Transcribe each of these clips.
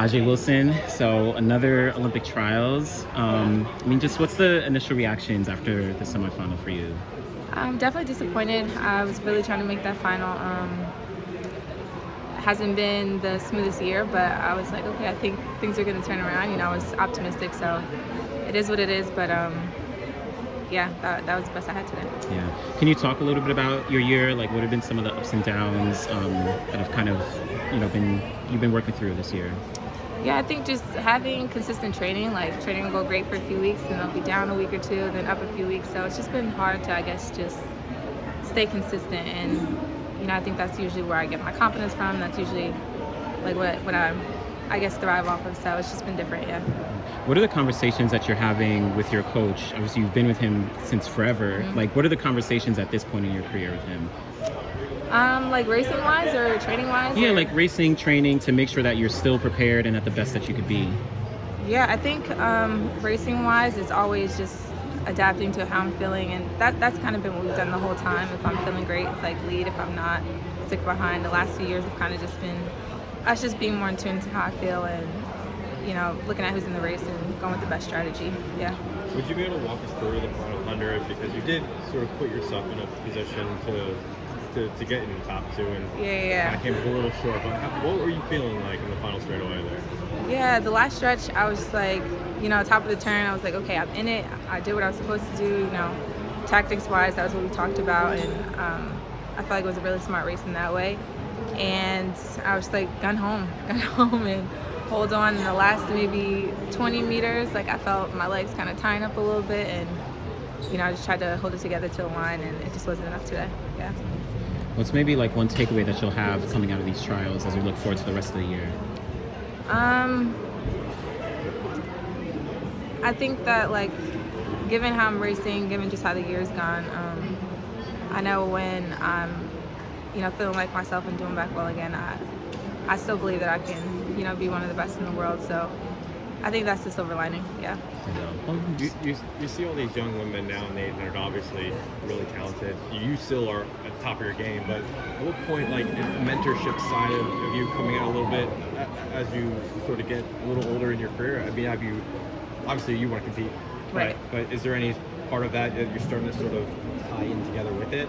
Ajee Wilson. So another Olympic trials. Just what's the initial reactions after the semifinal for you? I'm definitely disappointed. I was really trying to make that final. Hasn't been the smoothest year, but I was like, okay, I think things are going to turn around. I was optimistic, so it is what it is. But yeah, that was the best I had today. Yeah. Can you talk a little bit about your year? Like, what have been some of the ups and downs that have kind of, you've been working through this year? Yeah, I think just having consistent training, like training will go great for a few weeks, then I'll be down a week or two, then up a few weeks. So it's just been hard to, I guess, just stay consistent. And, I think that's usually where I get my confidence from. That's usually like what I guess, thrive off of. So it's just been different, yeah. What are the conversations that you're having with your coach? Obviously, you've been with him since forever. Mm-hmm. Like, what are the conversations at this point in your career with him? Like racing-wise or training-wise? Yeah, like racing, training, to make sure that you're still prepared and at the best that you could be. Yeah, I think racing-wise, it's always just adapting to how I'm feeling, and that's kind of been what we've done the whole time. If I'm feeling great, it's like lead. If I'm not, stick behind. The last few years have kind of just been us just being more in tune to how I feel and, looking at who's in the race and going with the best strategy. Yeah. Would you be able to walk us through the final 100, because you did sort of put yourself in a position to get in the top two, and yeah. I came up a little short, but what were you feeling like in the final straightaway there? Yeah, the last stretch, I was just like, top of the turn, I was like, okay, I'm in it. I did what I was supposed to do, tactics-wise, that was what we talked about, and I felt like it was a really smart race in that way. And I was like, gun home and hold on. In the last maybe 20 meters, like I felt my legs kind of tying up a little bit, and I just tried to hold it together to the line, and it just wasn't enough today. Yeah. What's maybe like one takeaway that you'll have coming out of these trials as we look forward to the rest of the year? I think that, like, given how I'm racing, given just how the year's gone, I know when I'm, feeling like myself and doing back well again, I still believe that I can, be one of the best in the world. So I think that's the silver lining, yeah. You see all these young women nowadays that are obviously really talented. You still are at the top of your game, but at what point, like, the mentorship side of you coming out a little bit as you sort of get a little older in your career? I mean, have you, obviously you want to compete, right? But is there any part of that you're starting to sort of tie in together with it?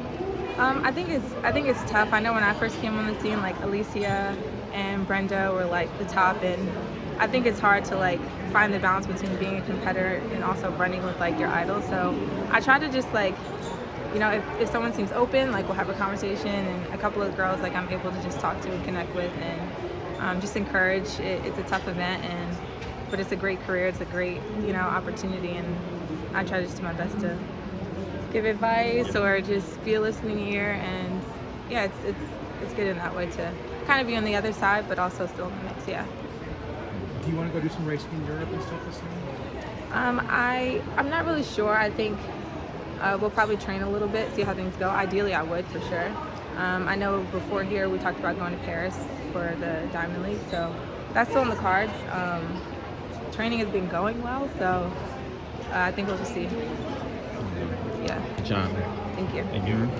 I think it's tough. I know when I first came on the scene, like Alicia and Brenda were like the top, and I think it's hard to like find the balance between being a competitor and also running with like your idols. So I try to just like, if someone seems open, like we'll have a conversation, and a couple of girls like I'm able to just talk to and connect with, and just encourage. It's a tough event, but it's a great career. It's a great opportunity, and I try to just do my best to give advice or just be a listening ear, and yeah, it's good in that way to kind of be on the other side, but also still in the mix. Yeah. Do you want to go do some racing in Europe and stuff this summer? I'm not really sure. I think we'll probably train a little bit, see how things go. Ideally, I would for sure. I know before here we talked about going to Paris for the Diamond League, so that's still on the cards. Training has been going well, so I think we'll just see. Yeah. Good job. Thank you. Thank you.